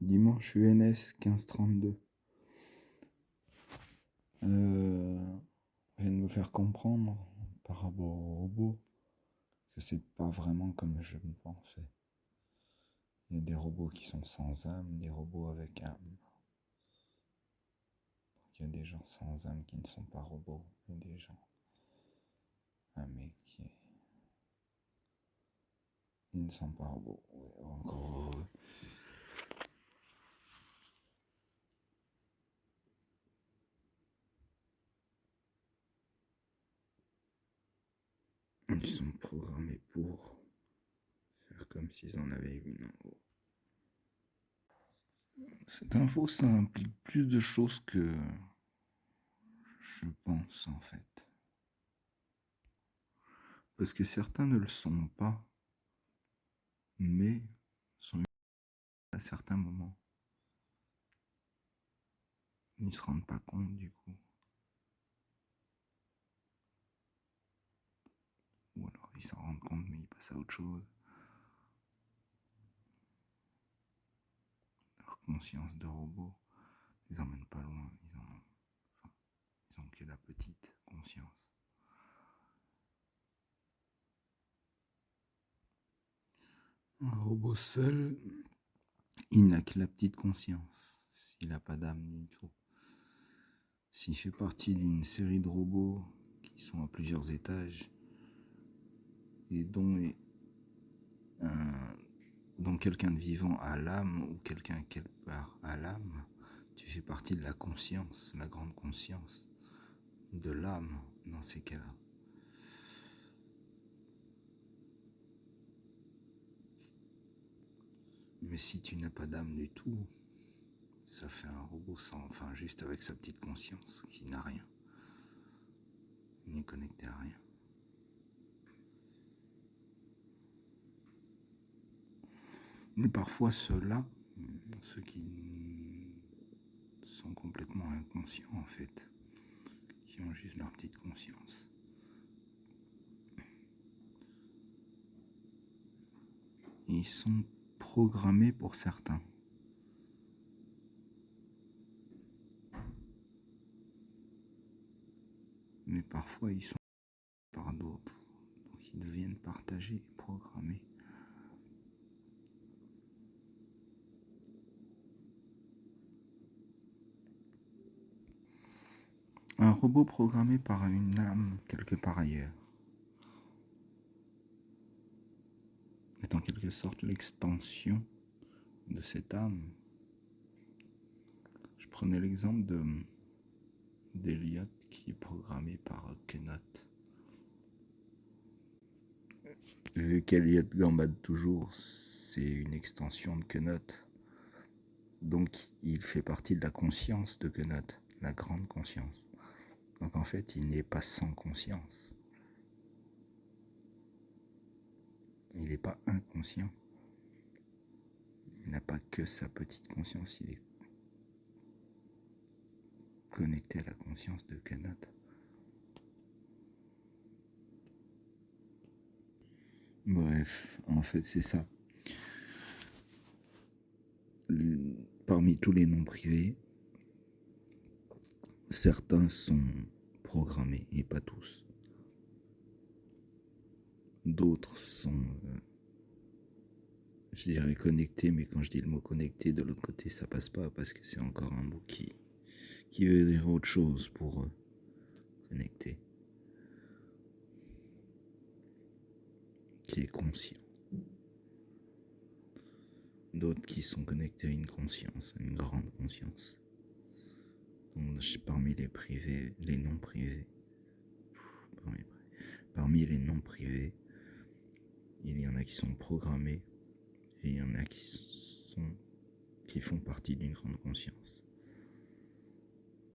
Dimanche UNS 1532. Je viens de me faire comprendre par rapport au robot que c'est pas vraiment comme je le pensais. Il y a des robots qui sont sans âme, des robots avec âme. Il y a des gens sans âme qui ne sont pas robots, et des gens âmés qui ne sont pas robots. Ouais, encore heureux. Ils sont programmés pour faire comme s'ils en avaient une en haut. Cette info, ça implique plus de choses que je pense en fait. Parce que certains ne le sont pas, mais sont à certains moments. Ils ne se rendent pas compte du coup. Ou alors ils s'en rendent compte mais ils passent à autre chose. Leur conscience de robot les emmène pas loin. Ils ont que la petite conscience. Un robot seul, il n'a que la petite conscience. Il n'a pas d'âme du tout. S'il fait partie d'une série de robots qui sont à plusieurs étages et dont quelqu'un de vivant a l'âme ou quelqu'un quelque part a l'âme, tu fais partie de la conscience, la grande conscience, de l'âme dans ces cas-là. Mais si tu n'as pas d'âme du tout, ça fait un robot juste avec sa petite conscience qui n'a rien, n'est connecté à rien. Mais parfois ceux-là, ceux qui sont complètement inconscients en fait, qui ont juste leur petite conscience, ils sont programmés pour certains. Mais parfois ils sont par d'autres, donc ils deviennent partagés et programmés. Un robot programmé par une âme quelque part ailleurs est en quelque sorte l'extension de cette âme. Je prenais l'exemple d'Eliot qui est programmé par Kenneth. Vu qu'Eliot gambade toujours, c'est une extension de Kenneth. Donc il fait partie de la conscience de Kenneth, la grande conscience. Donc en fait, il n'est pas sans conscience. Il n'est pas inconscient. Il n'a pas que sa petite conscience, il est connecté à la conscience de Kenneth. Bref, en fait, c'est ça. Parmi tous les noms privés, certains sont programmés, et pas tous. D'autres sont, je dirais, connectés, mais quand je dis le mot connecté, de l'autre côté, ça passe pas, parce que c'est encore un mot qui veut dire autre chose pour connecter. Qui est conscient. D'autres qui sont connectés à une conscience, à une grande conscience. Donc, parmi les privés, les non privés, parmi les non privés, il y en a qui sont programmés et il y en a qui font partie d'une grande conscience.